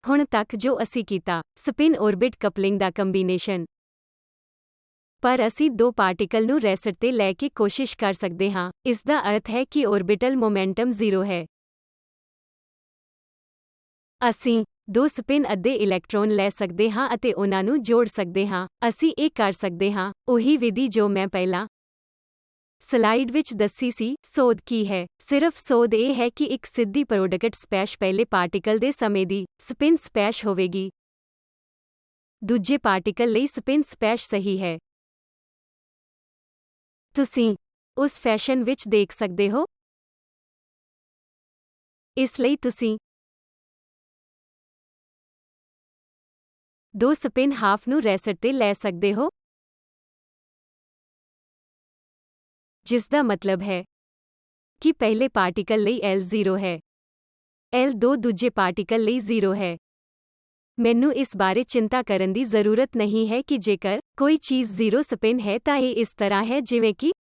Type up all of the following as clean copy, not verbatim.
ਹੁਣ ਤੱਕ ਜੋ ਅਸੀਂ ਕੀਤਾ, ਸਪਿਨ ਔਰਬਿਟ ਕਪਲਿੰਗ ਦਾ ਕੰਬੀਨੇਸ਼ਨ। ਪਰ ਅਸੀਂ ਦੋ ਪਾਰਟੀਕਲ ਨੂੰ ਰੈਸਟ ਤੇ ਲੈ ਕੇ ਕੋਸ਼ਿਸ਼ ਕਰ ਸਕਦੇ ਹਾਂ। ਇਸ ਦਾ ਅਰਥ ਹੈ ਕਿ ਔਰਬਿਟਲ ਮੋਮੈਂਟਮ 0 ਹੈ। ਅਸੀਂ ਦੋ ਸਪਿਨ ਅੱਧੇ ਇਲੈਕਟ੍ਰੌਨ ਲੈ ਸਕਦੇ ਹਾਂ ਅਤੇ ਉਹਨਾਂ ਨੂੰ ਜੋੜ ਸਕਦੇ ਹਾਂ। ਅਸੀਂ ਇਹ ਕਰ ਸਕਦੇ ਹਾਂ, ਉਹੀ ਵਿਧੀ ਜੋ ਮੈਂ ਪਹਿਲਾਂ ਸਲਾਈਡ ਵਿੱਚ ਦੱਸੀ ਸੀ। ਸੋਧ ਕੀ ਹੈ? ਸਿਰਫ ਸੋਧ ਇਹ ਹੈ ਕਿ ਇੱਕ ਸਿੱਧੀ ਪ੍ਰੋਡਕਟ ਸਪੈਸ਼ ਪਹਿਲੇ ਪਾਰਟੀਕਲ ਦੇ ਸਮੇਂ ਦੀ ਸਪਿਨ ਸਪੈਸ਼ ਹੋਵੇਗੀ। ਦੂਜੇ ਪਾਰਟੀਕਲ ਲਈ ਸਪਿਨ ਸਪੈਸ਼ ਸਹੀ ਹੈ। ਤੁਸੀਂ ਉਸ ਫੈਸ਼ਨ ਵਿੱਚ ਦੇਖ ਸਕਦੇ ਹੋ। ਇਸ ਲਈ ਤੁਸੀਂ ਦੋ ਸਪਿਨ ਹਾਫ ਨੂੰ ਰੈਸਟ ਤੇ ਲੈ ਸਕਦੇ ਹੋ, ਜਿਸ ਦਾ ਮਤਲਬ ਹੈ ਕਿ ਪਹਿਲੇ ਪਾਰਟੀਕਲ ਲਈ L 0 ਹੈ। L2 ਦੂਜੇ ਪਾਰਟੀਕਲ ਲਈ 0 ਹੈ। ਮੈਨੂੰ ਇਸ ਬਾਰੇ ਚਿੰਤਾ ਕਰਨ ਦੀ ਜ਼ਰੂਰਤ ਨਹੀਂ ਹੈ ਕਿ ਜੇਕਰ ਕੋਈ ਚੀਜ਼ 0 ਸਪਿਨ ਹੈ ਤਾਂ ਇਹ ਇਸ ਤਰ੍ਹਾਂ ਹੈ ਜਿਵੇਂ ਕਿ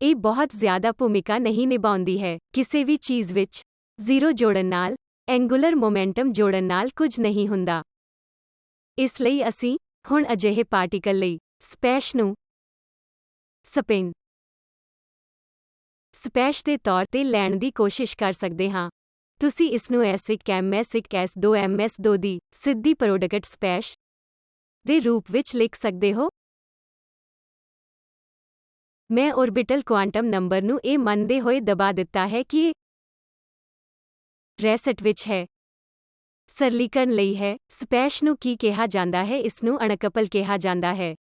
ਇਹ ਬਹੁਤ ਜ਼ਿਆਦਾ ਭੂਮਿਕਾ ਨਹੀਂ ਨਿਭਾਉਂਦੀ ਹੈ। ਕਿਸੇ ਵੀ ਚੀਜ਼ ਵਿੱਚ 0 ਜੋੜਨ ਨਾਲ ਐਂਗੂਲਰ ਮੋਮੈਂਟਮ ਜੋੜਨ ਨਾਲ ਕੁਝ ਨਹੀਂ ਹੁੰਦਾ। ਇਸ ਲਈ ਅਸੀਂ ਹੁਣ ਅਜਿਹੇ ਪਾਰਟੀਕਲ ਲਈ ਸਪੈਸ਼ ਨੂੰ ਸਪਿਨ ਸਪੈਸ਼ ਦੇ ਤੌਰ ਤੇ ਲੈਣ ਦੀ ਕੋਸ਼ਿਸ਼ ਕਰ ਸਕਦੇ ਹਾਂ। ਤੁਸੀਂ ਇਸ ਨੂੰ S1 S1 S2 MS2 ਦੀ ਸਿੱਧੀ ਪ੍ਰੋਡਕਟ ਸਪੈਸ਼ ਦੇ ਰੂਪ ਵਿੱਚ ਲਿਖ ਸਕਦੇ ਹੋ। ਮੈਂ ਔਰਬਿਟਲ ਕੁਆਂਟਮ ਨੰਬਰ ਨੂੰ ਇਹ ਮੰਨਦੇ ਹੋਏ ਦਬਾ ਦਿੱਤਾ ਹੈ ਕਿ ਇਹ ਰੈਸਟ ਵਿੱਚ ਹੈ। ਸਰਲੀਕਰਨ ਲਈ ਹੈ, ਸਪੈਸ਼ ਨੂੰ ਕੀ ਕਿਹਾ ਜਾਂਦਾ ਹੈ? ਇਸ ਨੂੰ ਅਨਕਪਲ ਕਿਹਾ ਜਾਂਦਾ ਹੈ।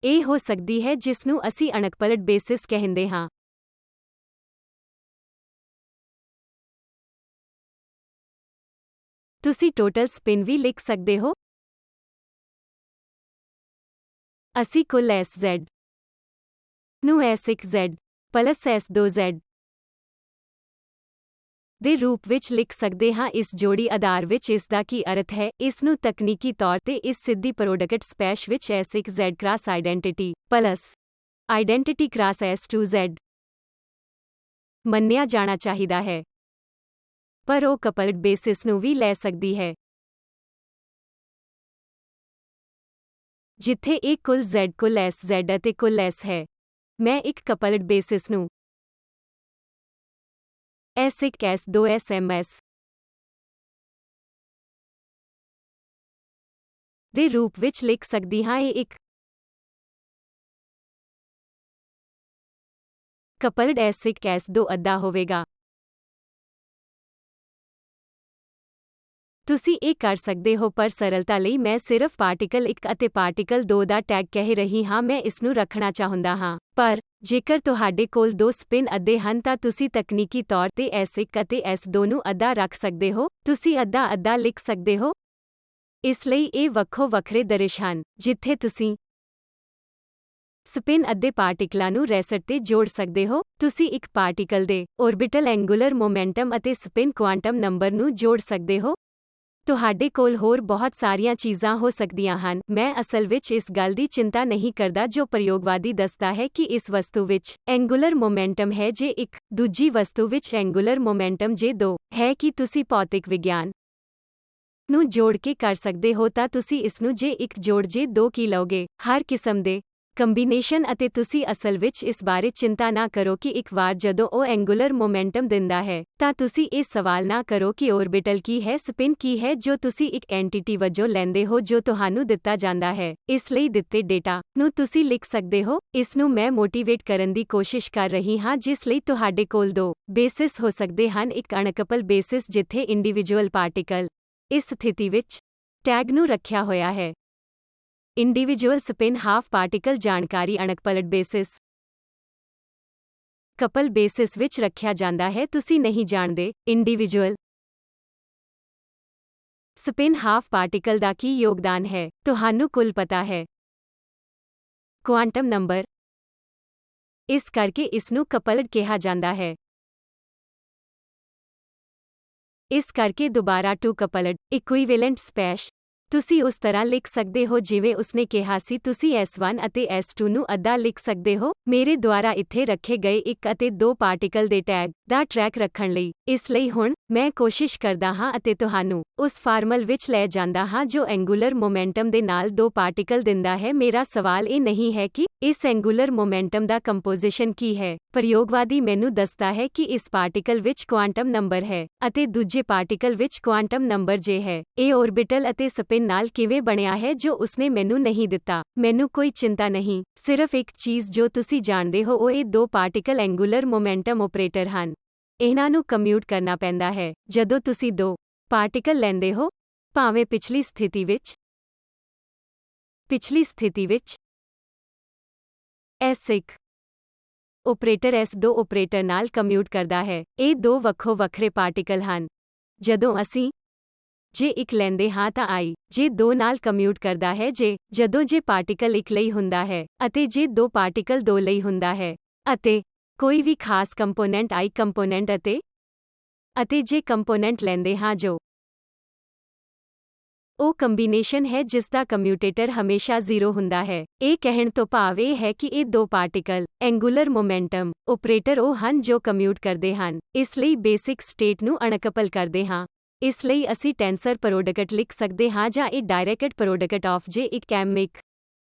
ਇਹ ਹੋ ਸਕਦੀ ਹੈ ਜਿਸ ਨੂੰ ਅਸੀਂ ਅਨਕਪਲਡ ਬੇਸਿਸ ਕਹਿੰਦੇ ਹਾਂ। ਤੁਸੀਂ ਟੋਟਲ ਸਪਿਨ ਵੀ ਲਿਖ ਸਕਦੇ ਹੋ। ਅਸੀਂ ਕੁੱਲ SZ ਨੂੰ S1Z ਪਲਸ S2Z ਦੇ ਰੂਪ ਵਿੱਚ ਲਿਖ ਸਕਦੇ ਹਾਂ। ਇਸ ਜੋੜੀ ਆਧਾਰ ਵਿੱਚ ਇਸ ਦਾ ਕੀ ਅਰਥ ਹੈ? ਇਸ ਨੂੰ ਤਕਨੀਕੀ ਤੌਰ ਤੇ ਇਸ ਸਿੱਧੀ ਪ੍ਰੋਡਕਟ ਸਪੈਸ਼ ਵਿੱਚ S1Z cross identity plus identity cross S2Z ਮੰਨਿਆ ਜਾਣਾ ਚਾਹੀਦਾ ਹੈ, ਪਰ ਉਹ ਕਪਲਡ ਬੇਸਿਸ ਨੂੰ ਵੀ ਲੈ ਸਕਦੀ ਹੈ, ਜਿੱਥੇ ਇਹ ਕੁੱਲ Z ਕੁੱਲ SZ ਅਤੇ ਕੁੱਲ S ਹੈ। ਮੈਂ ਇੱਕ ਕਪਲਡ ਬੇਸਿਸ ਨੂੰ S1 S2 SMS ਦੇ ਰੂਪ ਵਿੱਚ ਲਿਖ ਸਕਦੀ ਹਾਂ। ਇਹ ਇੱਕ ਕਪਲਡ S1 S2 ਅੱਧਾ ਹੋਵੇਗਾ। ਤੁਸੀਂ ਇਹ ਕਰ ਸਕਦੇ ਹੋ, ਪਰ ਸਰਲਤਾ ਲਈ ਮੈਂ ਸਿਰਫ ਪਾਰਟੀਕਲ 1 ਅਤੇ ਪਾਰਟੀਕਲ 2 ਦਾ ਟੈਗ ਕਹਿ ਰਹੀ ਹਾਂ। ਮੈਂ ਇਸ ਨੂੰ ਰੱਖਣਾ ਚਾਹੁੰਦਾ ਹਾਂ, ਪਰ ਜੇਕਰ ਤੁਹਾਡੇ ਕੋਲ ਦੋ ਸਪਿਨ ਅੱਧੇ ਹਨ ਤਾਂ ਤੁਸੀਂ ਤਕਨੀਕੀ ਤੌਰ ਤੇ S1 ਅਤੇ S2 ਨੂੰ ਅੱਧਾ ਰੱਖ ਸਕਦੇ ਹੋ। ਤੁਸੀਂ ਅੱਧਾ-ਅੱਧਾ ਲਿਖ ਸਕਦੇ ਹੋ। ਇਸ ਲਈ ਇਹ ਵੱਖੋ ਵੱਖਰੇ ਦ੍ਰਿਸ਼ ਹਨ ਜਿੱਥੇ ਤੁਸੀਂ ਸਪਿਨ ਅੱਧੇ ਪਾਰਟੀਕਲਾਂ ਨੂੰ ਰੈਸਟ ਤੇ ਜੋੜ ਸਕਦੇ ਹੋ। ਤੁਸੀਂ ਇੱਕ ਪਾਰਟੀਕਲ ਦੇ ਔਰਬਿਟਲ ਐਂਗੂਲਰ ਮੋਮੈਂਟਮ ਅਤੇ ਸਪਿਨ ਕੁਆਂਟਮ ਨੰਬਰ ਨੂੰ ਜੋੜ ਸਕਦੇ ਹੋ। ਤੁਹਾਡੇ ਕੋਲ ਹੋਰ ਬਹੁਤ ਸਾਰੀਆਂ ਚੀਜ਼ਾਂ ਹੋ ਸਕਦੀਆਂ ਹਨ। ਮੈਂ ਅਸਲ ਵਿੱਚ ਇਸ ਗੱਲ ਦੀ ਚਿੰਤਾ ਨਹੀਂ ਕਰਦਾ ਜੋ ਪ੍ਰਯੋਗਵਾਦੀ ਦੱਸਦਾ ਹੈ ਕਿ ਇਸ ਵਸਤੂ ਵਿੱਚ ਐਂਗੂਲਰ ਮੋਮੈਂਟਮ ਹੈ ਜੇ 1, ਦੂਜੀ ਵਸਤੂ ਵਿੱਚ ਐਂਗੂਲਰ ਮੋਮੈਂਟਮ ਜੇ 2 ਹੈ। ਕਿ ਤੁਸੀਂ ਭੌਤਿਕ ਵਿਗਿਆਨ ਨੂੰ ਜੋੜ ਕੇ ਕਰ ਸਕਦੇ ਹੋ ਤਾਂ ਤੁਸੀਂ ਇਸ ਨੂੰ ਜੇ 1 ਜੋੜ ਜੇ 2 ਕੀ ਲਓਗੇ। ਹਰ ਕਿਸਮ ਦੇ ਕੰਬੀਨੇਸ਼ਨ ਅਤੇ ਤੁਸੀਂ ਅਸਲ ਵਿੱਚ ਇਸ ਬਾਰੇ ਚਿੰਤਾ ਨਾ ਕਰੋ ਕਿ ਇੱਕ ਵਾਰ ਜਦੋਂ ਉਹ ਐਂਗੂਲਰ ਮੋਮੈਂਟਮ ਦਿੰਦਾ ਹੈ ਤਾਂ ਤੁਸੀਂ ਇਹ ਸਵਾਲ ਨਾ ਕਰੋ ਕਿ ਔਰਬਿਟਲ ਕੀ ਹੈ, ਸਪਿਨ ਕੀ ਹੈ, ਜੋ ਤੁਸੀਂ ਇੱਕ ਐਂਟੀਟੀ ਵਜੋਂ ਲੈਂਦੇ ਹੋ ਜੋ ਤੁਹਾਨੂੰ ਦਿੱਤਾ ਜਾਂਦਾ ਹੈ। ਇਸ ਲਈ ਦਿੱਤੇ ਡੇਟਾ ਨੂੰ ਤੁਸੀਂ ਲਿਖ ਸਕਦੇ ਹੋ। ਇਸ ਨੂੰ ਮੈਂ ਮੋਟੀਵੇਟ ਕਰਨ ਦੀ ਕੋਸ਼ਿਸ਼ ਕਰ ਰਹੀ ਹਾਂ ਜਿਸ ਲਈ ਤੁਹਾਡੇ ਕੋਲ ਦੋ ਬੇਸਿਸ ਹੋ ਸਕਦੇ ਹਨ, ਇੱਕ ਅਨਕਪਲ ਬੇਸਿਸ ਜਿੱਥੇ ਇੰਡੀਵਿਜੂਅਲ ਪਾਰਟੀਕਲ ਇਸ ਸਥਿਤੀ ਵਿੱਚ ਟੈਗ ਨੂੰ ਰੱਖਿਆ ਹੋਇਆ ਹੈ। ਇੰਡੀਵਿਜੂਅਲ ਸਪਿਨ ਹਾਫ ਪਾਰਟੀਕਲ ਜਾਣਕਾਰੀ ਅਨਕਪਲਡ ਬੇਸਿਸ ਕਪਲ ਬੇਸਿਸ ਵਿੱਚ ਰੱਖਿਆ ਜਾਂਦਾ ਹੈ। ਤੁਸੀਂ ਨਹੀਂ ਜਾਣਦੇ ਇੰਡੀਵਿਜੂਅਲ ਸਪਿਨ ਹਾਫ ਪਾਰਟੀਕਲ ਦਾ ਕੀ ਯੋਗਦਾਨ ਹੈ। ਤੁਹਾਨੂੰ ਕੁੱਲ ਪਤਾ ਹੈ ਕੁਆਂਟਮ ਨੰਬਰ, ਇਸ ਕਰਕੇ ਇਸ ਨੂੰ ਕਪਲਡ ਕਿਹਾ ਜਾਂਦਾ ਹੈ। ਇਸ ਕਰਕੇ ਦੁਬਾਰਾ 2 ਕਪਲਡ ਇਕੁਇਵੈਲੈਂਟ ਸਪੈਸ਼ ਤੁਸੀਂ ਉਸ ਤਰ੍ਹਾਂ ਲਿਖ ਸਕਦੇ ਹੋ ਜਿਵੇਂ ਉਸਨੇ ਕਿਹਾ ਸੀ। ਤੁਸੀਂ S1 ਅਤੇ S2 ਨੂੰ ਅੱਧਾ ਲਿਖ ਸਕਦੇ ਹੋ। ਮੇਰੇ ਦੁਆਰਾ ਇੱਥੇ ਰੱਖੇ ਗਏ 1 ਅਤੇ 2 ਪਾਰਟੀਕਲ ਦੇ ਟੈਗ ਦਾ ਟਰੈਕ ਰੱਖਣ ਲਈ। ਇਸ ਲਈ ਹੁਣ ਮੈਂ ਕੋਸ਼ਿਸ਼ ਕਰਦਾ ਹਾਂ ਅਤੇ ਤੁਹਾਨੂੰ ਉਸ ਫਾਰਮਲ ਵਿੱਚ ਲੈ ਜਾਂਦਾ ਹਾਂ ਜੋ ਐਂਗੂਲਰ ਮੋਮੈਂਟਮ ਦੇ ਨਾਲ 2 ਪਾਰਟੀਕਲ ਦਿੰਦਾ ਹੈ। ਮੇਰਾ ਸਵਾਲ ਇਹ ਨਹੀਂ ਹੈ ਕਿ ਇਸ ਐਂਗੂਲਰ ਮੋਮੈਂਟਮ ਦਾ ਕੰਪੋਜੀਸ਼ਨ ਕੀ ਹੈ। ਪ੍ਰਯੋਗਵਾਦੀ ਮੈਨੂੰ ਦੱਸਦਾ ਹੈ ਕਿ ਇਸ ਪਾਰਟੀਕਲ ਵਿੱਚ ਕੁਆਂਟਮ ਨੰਬਰ ਹੈ ਅਤੇ ਦੂਜੇ ਪਾਰਟੀਕਲ ਵਿੱਚ ਕੁਆਂਟਮ ਨੰਬਰ J ਹੈ। ਇਹ ਔਰਬਿਟਲ ਅਤੇ ਸਪਿਨ ਨਾਲ ਕਿਵੇਂ ਬਣਿਆ ਹੈ ਜੋ ਉਸਨੇ ਮੈਨੂੰ ਨਹੀਂ ਦਿੱਤਾ। ਮੈਨੂੰ ਕੋਈ ਚਿੰਤਾ ਨਹੀਂ। ਸਿਰਫ ਇੱਕ ਚੀਜ਼ ਜੋ ਤੁਸੀਂ ਜਾਣਦੇ ਹੋ ਉਹ ਇਹ 2 ਪਾਰਟੀਕਲ ਐਂਗੂਲਰ ਮੋਮੈਂਟਮ ਆਪਰੇਟਰ ਹਨ। ਇਹਨਾਂ ਨੂੰ ਕੰਮਿਊਟ ਕਰਨਾ ਪੈਂਦਾ ਹੈ ਜਦੋਂ ਤੁਸੀਂ 2 ਪਾਰਟੀਕਲ ਲੈਂਦੇ ਹੋ, ਭਾਵੇਂ ਪਿਛਲੀ ਸਥਿਤੀ ਵਿੱਚ S1 ਆਪਰੇਟਰ S2 ਆਪਰੇਟਰ ਨਾਲ ਕੰਮਿਊਟ ਕਰਦਾ ਹੈ। ਇਹ 2 ਵੱਖੋ ਵੱਖਰੇ ਪਾਰਟੀਕਲ ਹਨ। ਜਦੋਂ ਅਸੀਂ J1 ਲੈਂਦੇ ਹਾਂ ਤਾਂ I J2 ਨਾਲ ਕੰਮਿਊਟ ਕਰਦਾ ਹੈ ਜਦੋਂ J ਪਾਰਟੀਕਲ 1 ਲਈ ਹੁੰਦਾ ਹੈ ਅਤੇ J2 ਪਾਰਟੀਕਲ 2 ਲਈ ਹੁੰਦਾ ਹੈ। ਅਤੇ ਕੋਈ ਵੀ ਖਾਸ ਕੰਪੋਨੈਂਟ I ਕੰਪੋਨੈਂਟ ਅਤੇ J ਕੰਪੋਨੈਂਟ ਲੈਂਦੇ ਹਾਂ ਜੋ ਉਹ ਕੰਬੀਨੇਸ਼ਨ ਹੈ ਜਿਸ ਦਾ ਕਮਿਊਟੇਟਰ ਹਮੇਸ਼ਾ 0 ਹੁੰਦਾ ਹੈ। ਇਹ ਕਹਿਣ ਤੋਂ ਭਾਵ ਇਹ ਹੈ ਕਿ ਇਹ 2 ਪਾਰਟੀਕਲ ਐਂਗੂਲਰ ਮੋਮੈਂਟਮ ਆਪਰੇਟਰ ਉਹ ਹਨ ਜੋ ਕੰਮਿਊਟ ਕਰਦੇ ਹਨ। ਇਸ ਲਈ ਬੇਸਿਕ ਸਟੇਟ ਨੂੰ ਅਨਕਪਲ ਕਰਦੇ ਹਾਂ। ਇਸ ਲਈ ਅਸੀਂ ਟੈਂਸਰ ਪ੍ਰੋਡਕਟ ਲਿਖ ਸਕਦੇ ਹਾਂ ਜਾਂ ਇਹ direct product of J1 M1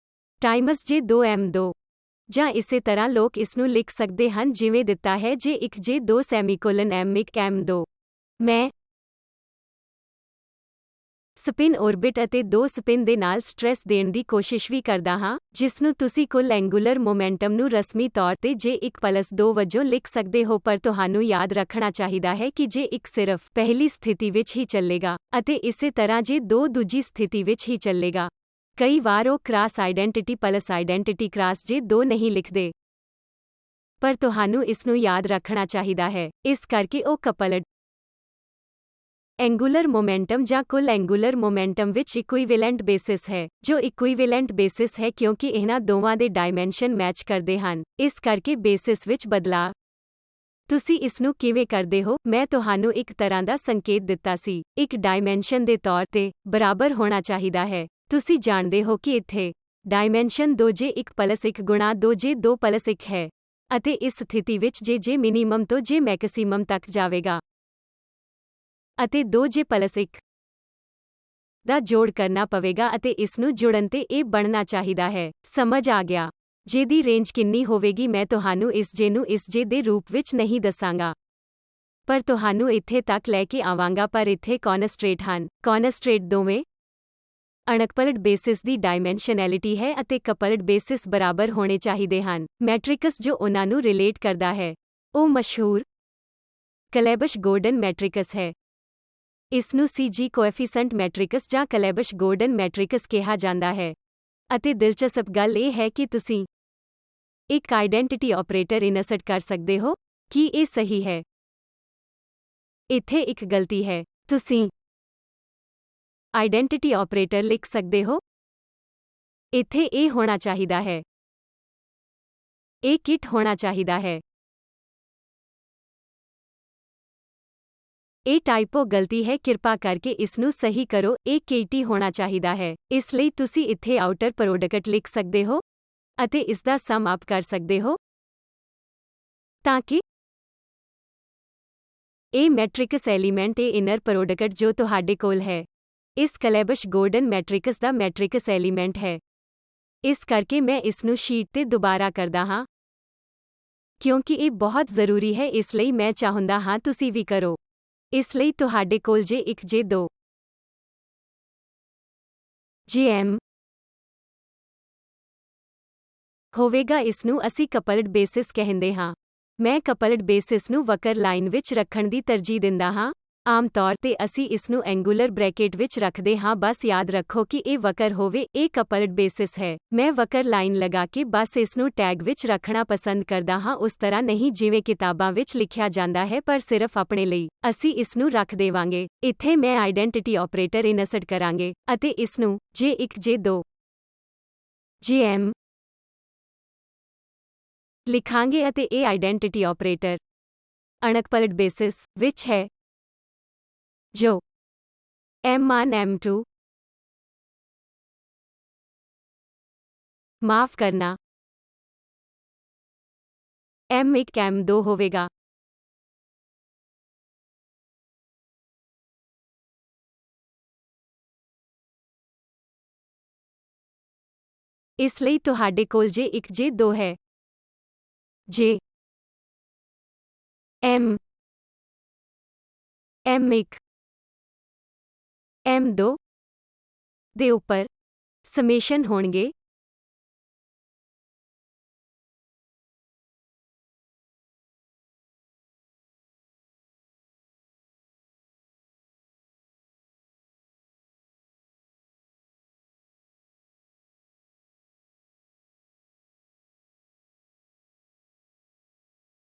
Times J2 M2 ਜਾਂ ਇਸੇ ਤਰ੍ਹਾਂ ਲੋਕ ਇਸ ਨੂੰ ਲਿਖ ਸਕਦੇ ਹਨ ਜਿਵੇਂ ਦਿੱਤਾ ਹੈ J1 J2 semicolon M1 M2। ਮੈਂ ਸਪਿਨ ਔਰਬਿਟ ਅਤੇ 2 ਸਪਿਨ ਦੇ ਨਾਲ ਸਟ੍ਰੈਸ ਦੇਣ ਦੀ ਕੋਸ਼ਿਸ਼ ਵੀ ਕਰਦਾ ਹਾਂ ਜਿਸ ਨੂੰ ਤੁਸੀਂ ਕੁੱਲ ਐਂਗੂਲਰ ਮੋਮੈਂਟਮ ਨੂੰ ਰਸਮੀ ਤੌਰ ਤੇ J1+2 ਵਜੋਂ ਲਿਖ ਸਕਦੇ ਹੋ। ਪਰ ਤੁਹਾਨੂੰ ਯਾਦ ਰੱਖਣਾ ਚਾਹੀਦਾ ਹੈ ਕਿ J1 ਸਿਰਫ ਪਹਿਲੀ ਸਥਿਤੀ ਵਿੱਚ ਹੀ ਚੱਲੇਗਾ ਅਤੇ ਇਸੇ ਤਰ੍ਹਾਂ J2 ਦੂਜੀ ਸਥਿਤੀ ਵਿੱਚ ਹੀ ਚੱਲੇਗਾ। ਕਈ ਵਾਰ ਉਹ cross identity plus identity cross J2 ਨਹੀਂ ਲਿਖਦੇ। ਪਰ ਤੁਹਾਨੂੰ ਇਸ ਨੂੰ ਯਾਦ ਰੱਖਣਾ ਚਾਹੀਦਾ ਹੈ। ਇਸ ਕਰਕੇ ਉਹ ਕਪਲਡ ਐਂਗੂਲਰ ਮੋਮੈਂਟਮ ਜਾਂ ਕੁੱਲ ਐਂਗੂਲਰ ਮੋਮੈਂਟਮ ਵਿੱਚ ਇਕੁਇਵੈਲੈਂਟ ਬੇਸਿਸ ਹੈ ਜੋ ਇਕੁਇਵੈਲੈਂਟ ਬੇਸਿਸ ਹੈ ਕਿਉਂਕਿ ਇਹਨਾਂ ਦੋਵਾਂ ਦੇ ਡਾਇਮੈਂਸ਼ਨ ਮੈਚ ਕਰਦੇ ਹਨ। ਇਸ ਕਰਕੇ ਬੇਸਿਸ ਵਿੱਚ ਬਦਲਾਅ। ਤੁਸੀਂ ਇਸ ਨੂੰ ਕਿਵੇਂ ਕਰਦੇ ਹੋ? ਮੈਂ ਤੁਹਾਨੂੰ ਇੱਕ ਤਰ੍ਹਾਂ ਦਾ ਸੰਕੇਤ ਦਿੱਤਾ ਸੀ। ਇੱਕ ਡਾਇਮੈਂਸ਼ਨ ਦੇ ਤੌਰ ਤੇ ਬਰਾਬਰ ਹੋਣਾ ਚਾਹੀਦਾ ਹੈ। ਤੁਸੀਂ ਜਾਣਦੇ ਹੋ ਕਿ ਇੱਥੇ ਡਾਇਮੈਂਸ਼ਨ 2J1+1 ਗੁਣਾ 2J2+1 ਹੈ ਅਤੇ ਇਸ ਸਥਿਤੀ ਵਿੱਚ J ਮਿਨੀਮਮ ਤੋਂ J ਮੈਕਸਿਮਮ ਤੱਕ ਜਾਵੇਗਾ ਅਤੇ 2J+1 ਦਾ ਜੋੜ ਕਰਨਾ ਪਵੇਗਾ ਅਤੇ ਇਸ ਨੂੰ ਜੁੜਨ ਤੇ ਇਹ ਬਣਨਾ ਚਾਹੀਦਾ ਹੈ। ਸਮਝ ਆ ਗਿਆ? J ਦੀ ਰੇਂਜ ਕਿੰਨੀ ਹੋਵੇਗੀ? ਮੈਂ ਤੁਹਾਨੂੰ ਇਸ J ਨੂੰ ਇਸ J ਦੇ ਰੂਪ ਵਿੱਚ ਨਹੀਂ ਦੱਸਾਂਗਾ ਪਰ ਤੁਹਾਨੂੰ ਇੱਥੇ ਤੱਕ ਲੈ ਕੇ ਆਵਾਂਗਾ। ਪਰ ਇੱਥੇ ਕੌਨਸਟ੍ਰੇਟ ਹਨ। ਕੌਨਸਟ੍ਰੇਟ ਦੋਵੇਂ ਅਨਕਪਲਡ ਬੇਸਿਸ ਦੀ ਡਾਇਮੈਂਸ਼ਨੈਲਿਟੀ ਹੈ ਅਤੇ ਕਪਲਡ ਬੇਸਿਸ ਬਰਾਬਰ ਹੋਣੇ ਚਾਹੀਦੇ ਹਨ। ਮੈਟ੍ਰਿਕਸ ਜੋ ਉਹਨਾਂ ਨੂੰ ਰਿਲੇਟ ਕਰਦਾ ਹੈ ਉਹ ਮਸ਼ਹੂਰ ਕਲੈਬਸ਼-ਗੋਰਡਨ ਮੈਟ੍ਰਿਕਸ ਹੈ। ਇਸ ਨੂੰ CG ਕੋਐਫੀਸ਼ੀਐਂਟ ਮੈਟ੍ਰਿਕਸ ਜਾਂ ਕਲੈਬਸ਼-ਗੋਰਡਨ ਮੈਟ੍ਰਿਕਸ ਕਿਹਾ ਜਾਂਦਾ ਹੈ। ਅਤੇ ਦਿਲਚਸਪ ਗੱਲ ਇਹ ਹੈ ਕਿ ਤੁਸੀਂ ਇੱਕ ਆਈਡੈਂਟਿਟੀ ਆਪਰੇਟਰ ਇਨਸਰਟ ਕਰ ਸਕਦੇ ਹੋ। ਕੀ ਇਹ ਸਹੀ ਹੈ? ਇੱਥੇ ਇੱਕ ਗਲਤੀ ਹੈ। ਤੁਸੀਂ ਆਈਡੈਂਟਿਟੀ ਆਪਰੇਟਰ ਲਿਖ ਸਕਦੇ ਹੋ। ਇੱਥੇ ਇਹ ਹੋਣਾ ਚਾਹੀਦਾ ਹੈ। ਇਹ ਕਿਟ ਹੋਣਾ ਚਾਹੀਦਾ ਹੈ। ਇਹ ਟਾਈਪੋ ਗਲਤੀ ਹੈ। ਕਿਰਪਾ ਕਰਕੇ ਇਸ ਨੂੰ ਸਹੀ ਕਰੋ। ਇਹ KT ਹੋਣਾ ਚਾਹੀਦਾ ਹੈ। ਇਸ ਲਈ ਤੁਸੀਂ ਇੱਥੇ ਆਊਟਰ ਪ੍ਰੋਡਕਟ ਲਿਖ ਸਕਦੇ ਹੋ ਅਤੇ ਇਸ ਦਾ ਸਮ ਅਪ ਕਰ ਸਕਦੇ ਹੋ ਤਾਂ ਕਿ ਇਹ ਮੈਟ੍ਰਿਕਸ ਐਲੀਮੈਂਟ ਇਹ ਇਨਰ ਪ੍ਰੋਡਕਟ ਜੋ ਤੁਹਾਡੇ ਕੋਲ ਹੈ ਇਸ ਕਲੈਬਸ਼-ਗੋਰਡਨ ਮੈਟ੍ਰਿਕਸ ਦਾ ਮੈਟ੍ਰਿਕਸ ਐਲੀਮੈਂਟ ਹੈ। ਇਸ ਕਰਕੇ ਮੈਂ ਇਸ ਨੂੰ ਸ਼ੀਟ ਤੇ ਦੁਬਾਰਾ ਕਰਦਾ ਹਾਂ ਕਿਉਂਕਿ ਇਹ ਬਹੁਤ ਜ਼ਰੂਰੀ ਹੈ। ਇਸ ਲਈ ਮੈਂ ਚਾਹੁੰਦਾ ਹਾਂ ਤੁਸੀਂ ਵੀ ਕਰੋ। ਇਸ ਲਈ ਤੁਹਾਡੇ ਕੋਲ J1 J2 JM ਹੋਵੇਗਾ। ਇਸ ਨੂੰ ਅਸੀਂ ਕਪਲਡ ਬੇਸਿਸ ਕਹਿੰਦੇ ਹਾਂ। ਮੈਂ ਕਪਲਡ ਬੇਸਿਸ ਨੂੰ ਵਕਰ ਲਾਈਨ ਵਿੱਚ ਰੱਖਣ ਦੀ ਤਰਜੀਹ ਦਿੰਦਾ ਹਾਂ। ਆਮ ਤੌਰ ਤੇ ਅਸੀਂ ਇਸ ਨੂੰ ਐਂਗੂਲਰ ਬ੍ਰੈਕਟ ਵਿੱਚ ਰੱਖਦੇ ਹਾਂ। ਬਸ ਯਾਦ ਰੱਖੋ ਕਿ ਇਹ ਵਕਰ ਹੋਵੇ। ਇਹ ਕਪਲਡ ਬੇਸਿਸ ਹੈ। ਮੈਂ ਵਕਰ ਲਾਈਨ ਲਗਾ ਕੇ ਬਸ ਇਸ ਨੂੰ ਟੈਗ ਵਿੱਚ ਰੱਖਣਾ ਪਸੰਦ ਕਰਦਾ ਹਾਂ ਉਸ ਤਰ੍ਹਾਂ ਨਹੀਂ ਜਿਵੇਂ ਕਿਤਾਬਾਂ ਵਿੱਚ ਲਿਖਿਆ ਜਾਂਦਾ ਹੈ ਪਰ ਸਿਰਫ ਆਪਣੇ ਲਈ ਅਸੀਂ ਇਸ ਨੂੰ ਰੱਖ ਦੇਵਾਂਗੇ। ਇੱਥੇ ਮੈਂ ਆਈਡੈਂਟਿਟੀ ਆਪਰੇਟਰ ਇਨਸਰਟ ਕਰਾਂਗੇ ਅਤੇ ਇਸ ਨੂੰ J1 J2 JM ਲਿਖਾਂਗੇ ਅਤੇ ਇਹ ਆਈਡੈਂਟਿਟੀ ਆਪਰੇਟਰ ਅਨਕਪਲਡ ਬੇਸਿਸ ਵਿੱਚ ਹੈ ਜੋ M1 M2 ਮਾਫ਼ ਕਰਨਾ, m1 m2 ਹੋਵੇਗਾ। ਇਸ ਲਈ ਤੁਹਾਡੇ ਕੋਲ J1 J2 ਹੈ। J M M1 M2 ਦੇ ਉੱਪਰ ਸਮੇਸ਼ਨ ਹੋਣਗੇ।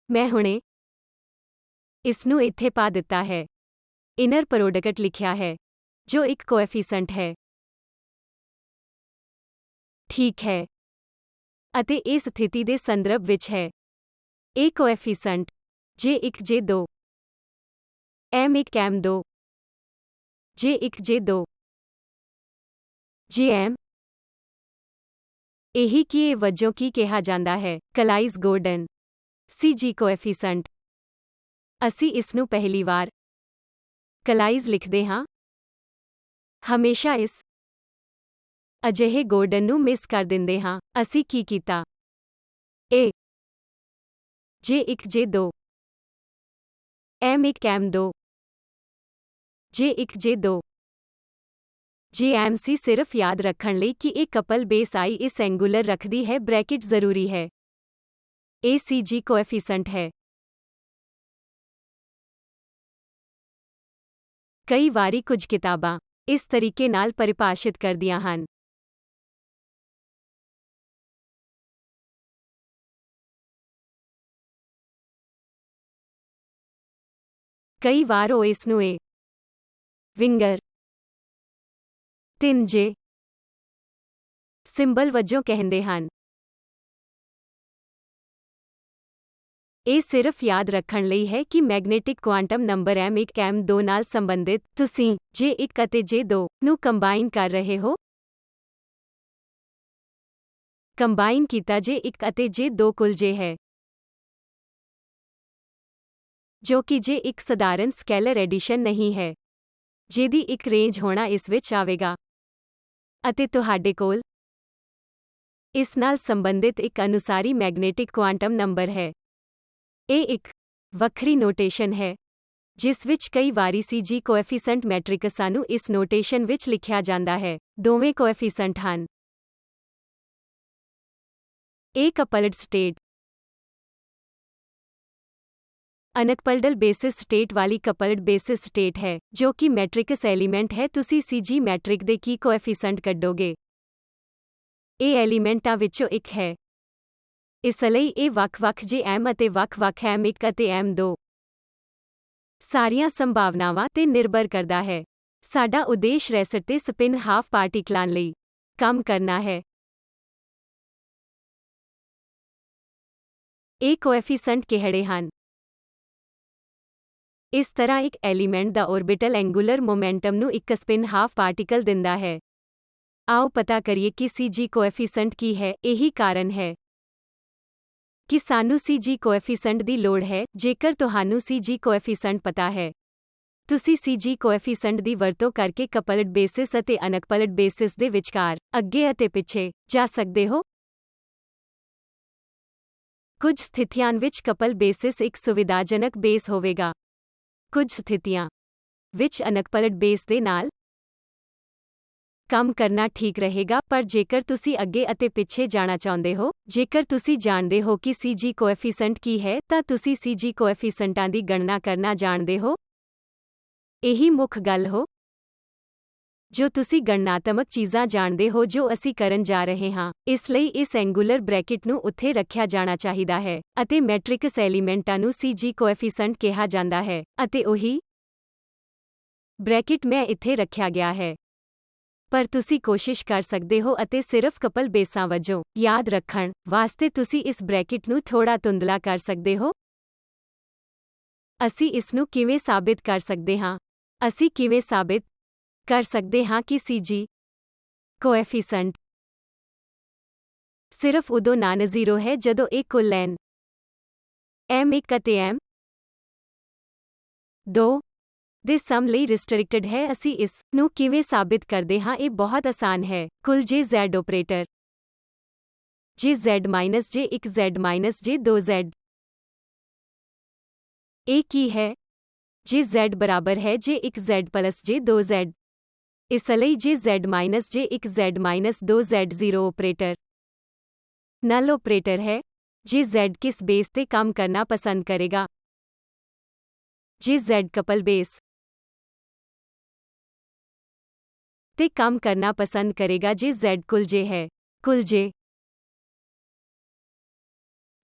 ਮੈਂ ਹੁਣੇ ਇਸ ਨੂੰ ਇੱਥੇ ਪਾ ਦਿੱਤਾ ਹੈ। ਇਨਰ ਪ੍ਰੋਡਕਟ ਲਿਖਿਆ ਹੈ, ਜੋ ਇੱਕ ਕੋਐਫੀਸ਼ੀਐਂਟ ਹੈ। ਠੀਕ ਹੈ। ਅਤੇ ਇਹ ਸਥਿਤੀ ਦੇ ਸੰਦਰਭ ਵਿੱਚ ਹੈ। ਇਹ coefficient J1 J2 M1 M2 J1 J2 Jm ਇਹੀ ਕਿ ਇਹ ਵਜੋਂ ਕੀ ਕਿਹਾ ਜਾਂਦਾ ਹੈ, ਕਲਾਈਜ਼ ਗੋਰਡਨ CG ਕੋਐਫੀਸ਼ੀਐਂਟ। ਅਸੀਂ ਇਸ ਨੂੰ ਪਹਿਲੀ ਵਾਰ ਕਲਾਈਜ਼ ਲਿਖਦੇ ਹਾਂ। ਹਮੇਸ਼ਾ ਇਸ ਅਜਿਹੇ ਗੋਰਡਨ ਨੂੰ ਮਿਸ ਕਰ ਦਿੰਦੇ ਹਾਂ। ਅਸੀਂ ਕੀ ਕੀਤਾ? ਇਹ J1 J2 M1 M2 J1 J2 JMC ਸਿਰਫ ਯਾਦ ਰੱਖਣ ਲਈ ਕਿ ਇਹ ਕਪਲ ਬੇਸ I ਇਸ ਐਂਗੂਲਰ ਰੱਖਦੀ ਹੈ ਬ੍ਰੈਕਿਟ ਜ਼ਰੂਰੀ ਹੈ। ਇਹ CG ਕੋਐਫੀਸ਼ੀਐਂਟ ਹੈ। ਕਈ ਵਾਰੀ ਕੁਝ ਕਿਤਾਬਾਂ ਇਸ ਤਰੀਕੇ ਨਾਲ ਪਰਿਭਾਸ਼ਿਤ ਕਰਦੀਆਂ ਹਨ। ਕਈ ਵਾਰ ਉਹ ਇਸ ਨੂੰ A ਵਿੰਗਰ 3J ਸਿੰਬਲ ਵਜੋਂ ਕਹਿੰਦੇ ਹਨ। ਇਹ ਸਿਰਫ ਯਾਦ ਰੱਖਣ ਲਈ ਹੈ ਕਿ magnetic quantum number M1 M2 ਨਾਲ ਸੰਬੰਧਿਤ ਤੁਸੀਂ J1 ਅਤੇ J2 ਨੂੰ ਕੰਬਾਈਨ ਕਰ ਰਹੇ ਹੋ। ਕੰਬਾਈਨ ਕੀਤਾ J1 ਅਤੇ J2 ਕੁਲ J ਹੈ, ਜੋ ਕਿ J1 ਸਧਾਰਨ ਸਕੇਲਰ ਐਡੀਸ਼ਨ ਨਹੀਂ ਹੈ, ਜਿਹਦੀ ਇੱਕ ਰੇਂਜ ਹੋਣਾ ਇਸ ਵਿੱਚ ਆਵੇਗਾ। ਅਤੇ ਤੁਹਾਡੇ ਕੋਲ ਇਸ ਨਾਲ ਸੰਬੰਧਿਤ ਇੱਕ ਅਨੁਸਾਰੀ ਮੈਗਨੈਟਿਕ ਕੁਆਂਟਮ ਨੰਬਰ ਹੈ। ਇਹ ਇੱਕ ਵੱਖਰੀ ਨੋਟੇਸ਼ਨ ਹੈ, ਜਿਸ ਵਿੱਚ ਕਈ ਵਾਰੀ CG ਕੋਐਫੀਸ਼ੀਐਂਟ ਮੈਟ੍ਰਿਕਸਾਂ ਨੂੰ ਇਸ ਨੋਟੇਸ਼ਨ ਵਿੱਚ ਲਿਖਿਆ ਜਾਂਦਾ ਹੈ। ਦੋਵੇਂ ਕੋਐਫੀਸ਼ੀਐਂਟ ਹਨ। ਇਹ ਕਪਲਡ ਸਟੇਟ ਅਨਕਪਲਡਲ ਬੇਸਿਸ ਸਟੇਟ ਵਾਲੀ ਕਪਲਡ ਬੇਸਿਸ ਸਟੇਟ ਹੈ, ਜੋ ਕਿ ਮੈਟ੍ਰਿਕਸ ਐਲੀਮੈਂਟ ਹੈ। ਤੁਸੀਂ CG ਮੈਟ੍ਰਿਕ ਦੇ ਕੀ ਕੋਐਫੀਸ਼ੀਐਂਟ ਕੱਢੋਗੇ? ਇਹ ਐਲੀਮੈਂਟਾਂ ਵਿੱਚੋਂ ਇੱਕ ਹੈ। ਇਸ ਲਈ ਇਹ ਵੱਖ-ਵੱਖ Jm ਅਤੇ ਵੱਖ-ਵੱਖ M1 ਅਤੇ M2 ਸਾਰੀਆਂ ਸੰਭਾਵਨਾਵਾਂ ਤੇ ਨਿਰਭਰ ਕਰਦਾ ਹੈ। ਸਾਡਾ ਉਦੇਸ਼ ਰੈਸਟ ਤੇ ਸਪਿਨ ਹਾਫ ਪਾਰਟੀਕਲਾਂ ਲਈ ਕੰਮ ਕਰਨਾ ਹੈ। ਇਹ ਕੋਐਫੀਸ਼ੀਐਂਟ ਕਿਹੜੇ ਹਨ? ਇਸ ਤਰ੍ਹਾਂ ਇੱਕ ਐਲੀਮੈਂਟ ਦਾ ਔਰਬਿਟਲ ਐਂਗੂਲਰ ਮੋਮੈਂਟਮ ਨੂੰ ਇੱਕ ਸਪਿਨ ਹਾਫ ਪਾਰਟੀਕਲ ਦਿੰਦਾ ਹੈ। ਆਓ ਪਤਾ ਕਰੀਏ ਕਿ CG ਕੋਐਫੀਸ਼ੀਐਂਟ ਕੀ ਹੈ। ਇਹੀ ਕਾਰਨ ਹੈ ਕਿ ਸਾਨੂੰ CG ਕੋਐਫੀਸ਼ੀਐਂਟ ਦੀ ਲੋੜ ਹੈ। ਜੇਕਰ ਤੁਹਾਨੂੰ CG ਕੋਐਫੀਸ਼ੀਐਂਟ ਪਤਾ ਹੈ, ਤੁਸੀਂ CG ਕੋਐਫੀਸ਼ੀਐਂਟ ਦੀ ਵਰਤੋਂ ਕਰਕੇ ਕਪਲਡ ਬੇਸਿਸ ਅਤੇ ਅਨਕਪਲਡ ਬੇਸਿਸ ਦੇ ਵਿਚਕਾਰ ਅੱਗੇ ਅਤੇ ਪਿੱਛੇ ਜਾ ਸਕਦੇ ਹੋ। ਕੁਝ ਸਥਿਤੀਆਂ ਵਿੱਚ ਕਪਲ ਬੇਸਿਸ ਇੱਕ ਸੁਵਿਧਾਜਨਕ ਬੇਸ ਹੋਵੇਗਾ। ਕੁਝ ਸਥਿਤੀਆਂ ਵਿੱਚ ਅਨਕਪਲਡ ਬੇਸ ਦੇ ਨਾਲ ਕੰਮ ਕਰਨਾ ਠੀਕ ਰਹੇਗਾ। ਪਰ ਜੇਕਰ ਤੁਸੀਂ ਅੱਗੇ ਅਤੇ ਪਿੱਛੇ ਜਾਣਾ ਚਾਹੁੰਦੇ ਹੋ, ਜੇਕਰ ਤੁਸੀਂ ਜਾਣਦੇ ਹੋ ਕਿ CG ਕੋਐਫੀਸ਼ੀਐਂਟ ਕੀ ਹੈ, ਤਾਂ ਤੁਸੀਂ CG ਕੋਐਫੀਸ਼ੀਐਂਟਾਂ ਦੀ ਗਣਨਾ ਕਰਨਾ ਜਾਣਦੇ ਹੋ। ਇਹੀ ਮੁੱਖ ਗੱਲ ਹੋ ਜੋ ਤੁਸੀਂ ਗਣਨਾਤਮਕ ਚੀਜ਼ਾਂ ਜਾਣਦੇ ਹੋ ਜੋ ਅਸੀਂ ਕਰਨ ਜਾ ਰਹੇ ਹਾਂ। ਇਸ ਲਈ ਇਸ ਐਂਗੂਲਰ ਬ੍ਰੈਕਿਟ ਨੂੰ ਉੱਥੇ ਰੱਖਿਆ ਜਾਣਾ ਚਾਹੀਦਾ ਹੈ ਅਤੇ ਮੈਟ੍ਰਿਕਸ ਐਲੀਮੈਂਟਾਂ ਨੂੰ CG ਕੋਐਫੀਸ਼ੀਐਂਟ ਕਿਹਾ ਜਾਂਦਾ ਹੈ ਅਤੇ ਉਹੀ ਬ੍ਰੈਕਿਟ ਮੈਂ ਇੱਥੇ ਰੱਖਿਆ ਗਿਆ ਹੈ। ਪਰ ਤੁਸੀਂ ਕੋਸ਼ਿਸ਼ ਕਰ ਸਕਦੇ ਹੋ ਅਤੇ ਸਿਰਫ ਕਪਲ ਬੇਸਾਂ ਵਜੋਂ ਯਾਦ ਰੱਖਣ ਵਾਸਤੇ ਤੁਸੀਂ ਇਸ ਬ੍ਰੈਕਿਟ ਨੂੰ ਥੋੜਾ ਧੁੰਦਲਾ ਕਰ ਸਕਦੇ ਹੋ। ਅਸੀਂ ਇਸ ਨੂੰ ਕਿਵੇਂ ਸਾਬਿਤ ਕਰ ਸਕਦੇ ਹਾਂ? ਅਸੀਂ ਕਿਵੇਂ ਸਾਬਿਤ ਕਰ ਸਕਦੇ ਹਾਂ ਕਿ CG ਕੋਐਫੀਸ਼ੀਐਂਟ ਸਿਰਫ ਉਦੋਂ ਨਾਨ-ਜ਼ੀਰੋ ਹੈ ਜਦੋਂ ਇਹ ਕੁੱਲ n m1 ਅਤੇ m2 ਦੇ ਸਮ ਲਈ ਰਿਸਟ੍ਰਿਕਟਡ ਹੈ। ਅਸੀਂ ਇਸ ਨੂੰ ਕਿਵੇਂ ਸਾਬਿਤ ਕਰਦੇ ਹਾਂ? ਇਹ ਬਹੁਤ ਆਸਾਨ ਹੈ। ਕੁੱਲ z ਆਪਰੇਟਰ z-j1 z-j2z। ਇਹ ਕੀ ਹੈ? z ਬਰਾਬਰ ਹੈ j1 z plus j2z। ਇਸ ਲਈ j1 z-2z 0 ਆਪਰੇਟਰ ਨਲ ਆਪਰੇਟਰ ਹੈ। z ਕਿਸ ਬੇਸ ਤੇ ਕੰਮ ਕਰਨਾ ਪਸੰਦ ਕਰੇਗਾ? z ਕਪਲ ਬੇਸ ਤੇ ਕੰਮ ਕਰਨਾ ਪਸੰਦ ਕਰੇਗਾ। z ਕੁੱਲ j ਹੈ। ਕੁੱਲ j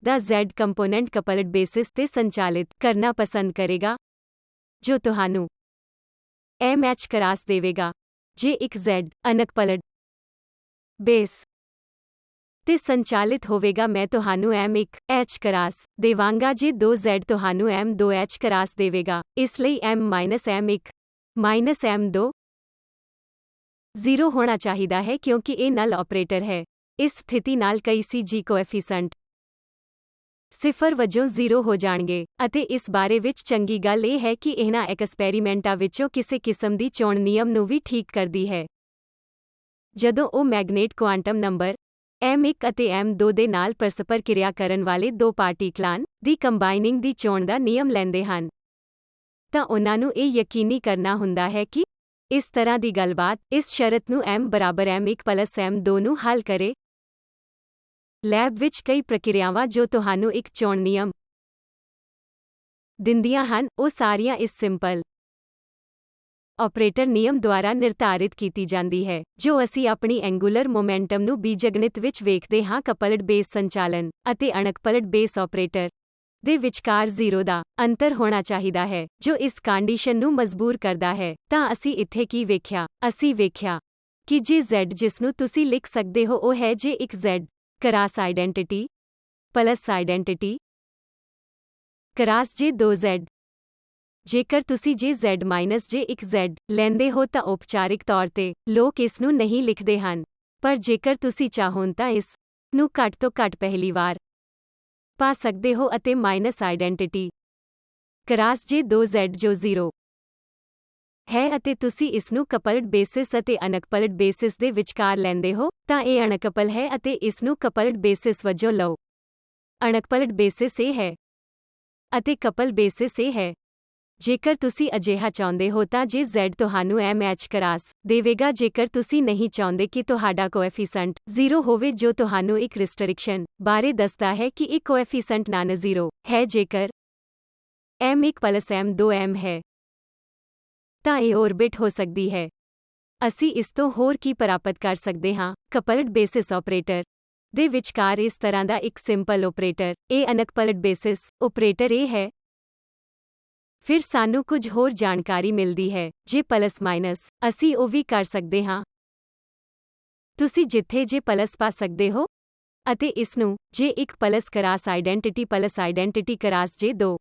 ਦਾ z ਕੰਪੋਨੈਂਟ ਕਪਲਡ ਬੇਸਿਸ ਤੇ ਸੰਚਾਲਿਤ ਕਰਨਾ ਪਸੰਦ ਕਰੇਗਾ, ਜੋ ਤੁਹਾਨੂੰ m ਕਰਾਸ ਦੇਵੇਗਾ। j1 z ਅਨਕਪਲਡ ਬੇਸ ਤੇ ਸੰਚਾਲਿਤ ਹੋਵੇਗਾ। ਮੈਂ ਤੁਹਾਨੂੰ m1 ਕਰਾਸ ਦੇਵਾਂਗਾ। j2 z ਤੁਹਾਨੂੰ m2 ਕਰਾਸ ਦੇਵੇਗਾ। ਇਸ ਲਈ m-m1 m2 0 ਹੋਣਾ ਚਾਹੀਦਾ ਹੈ ਕਿਉਂਕਿ ਇਹ ਨਲ ਆਪਰੇਟਰ ਹੈ। ਇਸ ਸਥਿਤੀ ਨਾਲ ਕਈ CG ਕੋਐਫੀਸ਼ੀਐਂਟ 0 ਵਜੋਂ 0 ਹੋ ਜਾਣਗੇ, ਅਤੇ ਇਸ ਬਾਰੇ ਵਿੱਚ ਚੰਗੀ ਗੱਲ ਇਹ ਹੈ ਕਿ ਇਹਨਾਂ ਐਕਸਪੈਰੀਮੈਂਟਾਂ ਵਿੱਚੋਂ ਕਿਸੇ ਕਿਸਮ ਦੀ ਚੋਣ ਨਿਯਮ ਨੂੰ ਵੀ ਠੀਕ ਕਰਦੀ ਹੈ। ਜਦੋਂ ਉਹ ਮੈਗਨੇਟ ਕੁਆਂਟਮ ਨੰਬਰ m1 ਅਤੇ m2 ਦੇ ਨਾਲ ਪਰਸਪਰ ਕਿਰਿਆ ਕਰਨ ਵਾਲੇ ਦੋ ਪਾਰਟੀਕਲਾਂ ਦੀ ਕੰਬਾਈਨਿੰਗ ਦੀ ਚੋਣ ਦਾ ਨਿਯਮ ਲੈਂਦੇ ਹਨ, ਤਾਂ ਉਹਨਾਂ ਨੂੰ ਇਹ ਯਕੀਨੀ ਕਰਨਾ ਹੁੰਦਾ ਹੈ ਕਿ ਇਸ ਤਰ੍ਹਾਂ ਦੀ ਗੱਲਬਾਤ ਇਸ ਸ਼ਰਤ ਨੂੰ m ਬਰਾਬਰ m1 ਪਲਸ m2 ਨੂੰ ਹੱਲ ਕਰੇ। ਲੈਬ ਵਿੱਚ ਕਈ ਪ੍ਰਕਿਰਿਆਵਾਂ ਜੋ ਤੁਹਾਨੂੰ ਇੱਕ ਚੋਣ ਨਿਯਮ ਦਿੰਦੀਆਂ ਹਨ, ਉਹ ਸਾਰੀਆਂ ਇਸ ਸਿੰਪਲ ਆਪਰੇਟਰ ਨਿਯਮ ਦੁਆਰਾ ਨਿਰਧਾਰਿਤ ਕੀਤੀ ਜਾਂਦੀ ਹੈ, ਜੋ ਅਸੀਂ ਆਪਣੀ ਐਂਗੂਲਰ ਮੋਮੈਂਟਮ ਨੂੰ ਬੀਜਗਣਿਤ ਵਿੱਚ ਵੇਖਦੇ ਹਾਂ। ਕਪਲਡ ਬੇਸ ਸੰਚਾਲਨ ਅਤੇ ਅਣਕਪਲਡ ਬੇਸ ਆਪਰੇਟਰ ਦੇ ਵਿਚਕਾਰ 0 ਦਾ ਅੰਤਰ ਹੋਣਾ ਚਾਹੀਦਾ ਹੈ, ਜੋ ਇਸ ਕੰਡੀਸ਼ਨ ਨੂੰ ਮਜਬੂਰ ਕਰਦਾ ਹੈ। ਤਾਂ ਅਸੀਂ ਇੱਥੇ ਕੀ ਵੇਖਿਆ? ਅਸੀਂ ਵੇਖਿਆ ਕਿ z ਜਿਸ ਨੂੰ ਤੁਸੀਂ ਲਿਖ ਸਕਦੇ ਹੋ ਉਹ ਹੈ j1 z cross identity plus identity cross j2 z। ਜੇਕਰ ਤੁਸੀਂ j1 z ਲੈਂਦੇ ਹੋ ਤਾਂ ਔਪਚਾਰਿਕ ਤੌਰ ਤੇ ਲੋਕ ਇਸ ਨੂੰ ਨਹੀਂ ਲਿਖਦੇ ਹਨ, ਪਰ ਜੇਕਰ ਤੁਸੀਂ ਚਾਹੋ ਤਾਂ ਇਸ ਨੂੰ ਘੱਟ ਤੋਂ ਘੱਟ ਪਹਿਲੀ ਵਾਰ ਪਾ ਸਕਦੇ ਹੋ ਅਤੇ minus identity cross j2 z ਜੋ 0 ਹੈ ਅਤੇ ਤੁਸੀਂ ਇਸ ਨੂੰ ਕਪਲਡ ਬੇਸਿਸ ਅਤੇ ਅਨਕਪਲਡ ਬੇਸਿਸ ਦੇ ਵਿਚਕਾਰ ਲੈਂਦੇ ਹੋ, ਤਾਂ ਇਹ ਅਣਕਪਲ ਹੈ ਅਤੇ ਇਸ ਨੂੰ ਕਪਲਡ ਬੇਸਿਸ ਵਜੋਂ ਲਓ। ਅਣਕਪਲਡ ਬੇਸਿਸ ਇਹ ਹੈ ਅਤੇ ਕਪਲ ਬੇਸਿਸ ਇਹ ਹੈ। ਜੇਕਰ ਤੁਸੀਂ ਅਜਿਹਾ ਚਾਹੁੰਦੇ ਹੋ ਤਾਂ z ਤੁਹਾਨੂੰ m ਕਰਾਸ ਦੇਵੇਗਾ। ਜੇਕਰ ਤੁਸੀਂ ਨਹੀਂ ਚਾਹੁੰਦੇ ਕਿ ਤੁਹਾਡਾ ਕੋਐਫੀਸ਼ੀਐਂਟ 0 ਹੋਵੇ, ਜੋ ਤੁਹਾਨੂੰ ਇੱਕ ਰਿਸਟ੍ਰਿਕਸ਼ਨ ਬਾਰੇ ਦੱਸਦਾ ਹੈ ਕਿ ਇਹ ਕੋਐਫੀਸ਼ੀਐਂਟ ਨਾਨ-ਜ਼ੀਰੋ ਹੈ। ਜੇਕਰ m1 ਪਲਸ m2 m ਹੈ, ਤਾਂ ਇਹ ਔਰਬਿਟ ਹੋ ਸਕਦੀ ਹੈ। ਅਸੀਂ ਇਸ ਤੋਂ ਹੋਰ ਕੀ ਪ੍ਰਾਪਤ ਕਰ ਸਕਦੇ ਹਾਂ? ਕਪਲਡ ਬੇਸਿਸ ਆਪਰੇਟਰ ਦੇ ਵਿਚਕਾਰ ਇਸ ਤਰ੍ਹਾਂ ਦਾ ਇੱਕ ਸਿੰਪਲ ਆਪਰੇਟਰ। ਇਹ ਅਨਕਪਲਡ ਬੇਸਿਸ ਆਪਰੇਟਰ ਇਹ ਹੈ। ਫਿਰ ਸਾਨੂੰ ਕੁਝ ਹੋਰ ਜਾਣਕਾਰੀ ਮਿਲਦੀ ਹੈ। ਜੇ ਪਲਸ ਮਾਈਨਸ ਅਸੀਂ ਉਹ ਵੀ ਕਰ ਸਕਦੇ ਹਾਂ। ਤੁਸੀਂ ਜਿੱਥੇ ਜੇ ਪਲਸ ਪਾ ਸਕਦੇ ਹੋ ਅਤੇ ਇਸ ਨੂੰ j1 plus cross identity cross j2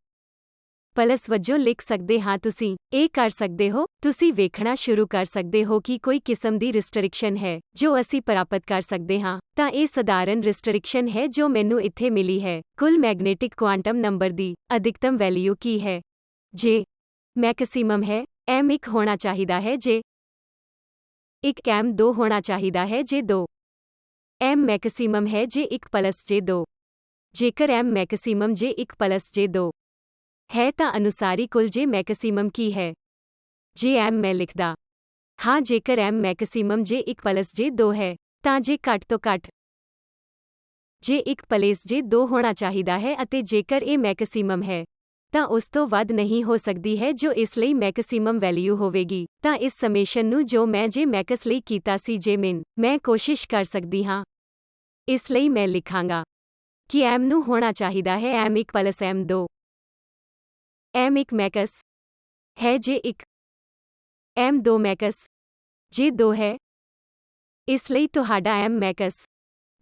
plus ਵਜੋਂ ਲਿਖ ਸਕਦੇ ਹਾਂ। ਤੁਸੀਂ ਇਹ ਕਰ ਸਕਦੇ ਹੋ। ਤੁਸੀਂ ਵੇਖਣਾ ਸ਼ੁਰੂ ਕਰ ਸਕਦੇ ਹੋ ਕਿ ਕੋਈ ਕਿਸਮ ਦੀ ਰਿਸਟ੍ਰਿਕਸ਼ਨ ਹੈ ਜੋ ਅਸੀਂ ਪ੍ਰਾਪਤ ਕਰ ਸਕਦੇ ਹਾਂ। ਤਾਂ ਇਹ ਸਧਾਰਨ ਰਿਸਟ੍ਰਿਕਸ਼ਨ ਹੈ ਜੋ ਮੈਨੂੰ ਇੱਥੇ ਮਿਲੀ ਹੈ। ਕੁੱਲ ਮੈਗਨੇਟਿਕ ਕੁਆਂਟਮ ਨੰਬਰ ਦੀ ਅਧਿਕਤਮ ਵੈਲਿਊ ਕੀ ਹੈ? j ਮੈਕਸਿਮਮ ਹੈ। m1 ਹੋਣਾ ਚਾਹੀਦਾ ਹੈ। j1 m2 ਹੋਣਾ ਚਾਹੀਦਾ ਹੈ। j2 m ਮੈਕਸਿਮਮ ਹੈ। j1 plus j2। ਜੇਕਰ m maximum j1 plus j2 ਹੈ ਤਾਂ ਅਨੁਸਾਰੀ ਕੁੱਲ j ਮੈਕਸਿਮਮ ਕੀ ਹੈ? ਜੇ m ਮੈਂ ਲਿਖਦਾ ਹਾਂ। ਜੇਕਰ m maximum j1 plus j2 ਹੈ ਤਾਂ j ਘੱਟ ਤੋਂ ਘੱਟ j1 ਪਲਸ j2 ਹੋਣਾ ਚਾਹੀਦਾ ਹੈ, ਅਤੇ ਜੇਕਰ ਇਹ ਮੈਕਸਿਮਮ ਹੈ ਤਾਂ ਉਸ ਤੋਂ ਵੱਧ ਨਹੀਂ ਹੋ ਸਕਦੀ ਹੈ, ਜੋ ਇਸ ਲਈ ਮੈਕਸਿਮਮ ਵੈਲਿਊ ਹੋਵੇਗੀ। ਤਾਂ ਇਸ ਸਮੇਸ਼ਨ ਨੂੰ ਜੋ ਮੈਂ j ਮੈਕਸ ਲਈ ਕੀਤਾ ਸੀ j-min, ਮੈਂ ਕੋਸ਼ਿਸ਼ ਕਰ ਸਕਦੀ ਹਾਂ। ਇਸ ਲਈ ਮੈਂ ਲਿਖਾਂਗਾ ਕਿ m ਨੂੰ ਹੋਣਾ ਚਾਹੀਦਾ ਹੈ m1 plus m2। m1 Max ਹੈ j1, m2 ਮੈਕਸ j2 ਹੈ। ਇਸ ਲਈ ਤੁਹਾਡਾ m Max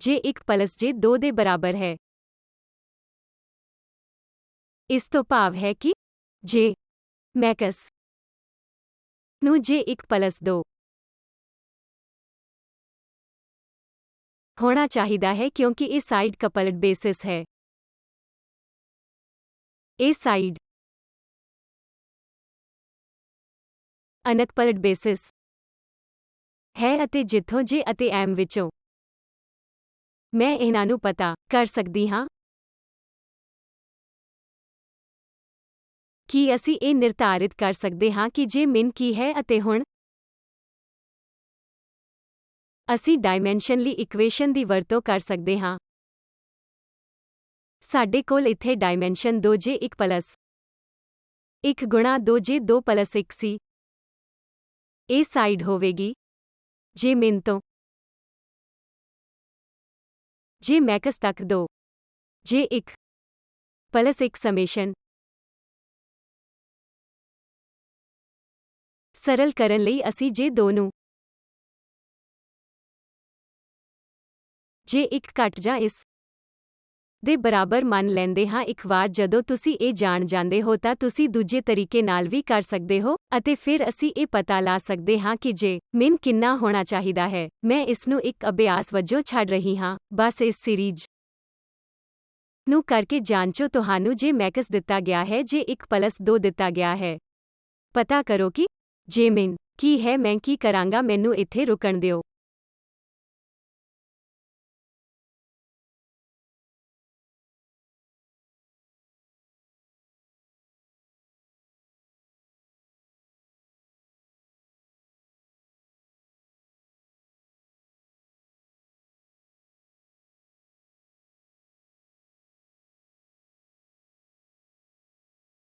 j1 plus j2 ਦੇ ਬਰਾਬਰ ਹੈ। ਇਸ ਤੋਂ ਭਾਵ ਹੈ ਕਿ j ਮੈਕਸ ਨੂੰ j1 ਪਲਸ 2 ਹੋਣਾ ਚਾਹੀਦਾ ਹੈ ਕਿਉਂਕਿ ਇਹ ਸਾਈਡ ਕਪਲਡ ਬੇਸਿਸ ਹੈ। ਇਹ ਸਾਈਡ ਅਨਕਪਲਡ ਬੇਸਿਸ ਹੈ ਅਤੇ ਜਿੱਥੋਂ ਜੇ ਅਤੇ ਐਮ ਵਿੱਚੋਂ ਮੈਂ ਇਹਨਾਂ ਨੂੰ ਪਤਾ ਕਰ ਸਕਦੀ ਹਾਂ ਕੀ ਅਸੀਂ ਇਹ ਨਿਰਧਾਰਿਤ ਕਰ ਸਕਦੇ ਹਾਂ ਕਿ ਜੇ ਮਿਨ ਕੀ ਹੈ ਅਤੇ ਹੁਣ ਅਸੀਂ ਡਾਇਮੈਂਸ਼ਨਲੀ ਇਕੁਏਸ਼ਨ ਦੀ ਵਰਤੋਂ ਕਰ ਸਕਦੇ ਹਾਂ। ਸਾਡੇ ਕੋਲ ਇੱਥੇ ਡਾਇਮੈਂਸ਼ਨ 2j1 ਪਲੱਸ 1 ਗੁਣਾ 2j2 ਪਲੱਸ 1 ਸੀ। ਇਹ ਸਾਈਡ ਹੋਵੇਗੀ ਜੇ ਮਿਨ ਤੋਂ ਜੇ ਮੈਕਸ ਤੱਕ 2j1 ਪਲੱਸ 1 ਸਮੇਸ਼ਨ। ਸਰਲ ਕਰਨ ਲਈ ਅਸੀਂ j2 ਨੂੰ j1 ਘੱਟ ਜਾਂ ਇਸ ਦੇ ਬਰਾਬਰ ਮੰਨ ਲੈਂਦੇ ਹਾਂ। ਇੱਕ ਵਾਰ ਜਦੋਂ ਤੁਸੀਂ ਇਹ ਜਾਣ ਜਾਂਦੇ ਹੋ ਤਾਂ ਤੁਸੀਂ ਦੂਜੇ ਤਰੀਕੇ ਨਾਲ ਵੀ ਕਰ ਸਕਦੇ ਹੋ ਅਤੇ ਫਿਰ ਅਸੀਂ ਇਹ ਪਤਾ ਲਾ ਸਕਦੇ ਹਾਂ ਕਿ ਜੇ ਮਿਨ ਕਿੰਨਾ ਹੋਣਾ ਚਾਹੀਦਾ ਹੈ। ਮੈਂ ਇਸ ਨੂੰ ਇੱਕ ਅਭਿਆਸ ਵਜੋਂ ਛੱਡ ਰਹੀ ਹਾਂ। ਬਸ ਇਸ ਸੀਰੀਜ਼ ਨੂੰ ਕਰਕੇ ਜਾਂਚੋ ਤੁਹਾਨੂੰ ਜੇ ਮੈਕਸ ਦਿੱਤਾ ਗਿਆ ਹੈ ਜੇ 1 ਪਲੱਸ 2 ਦਿੱਤਾ ਗਿਆ ਹੈ। ਪਤਾ ਕਰੋ ਕਿ ਜੇ ਮਿਨ ਕੀ ਹੈ। ਮੈਂ ਕੀ ਕਰਾਂਗਾ, ਮੈਨੂੰ ਇੱਥੇ ਰੁਕਣ ਦਿਓ।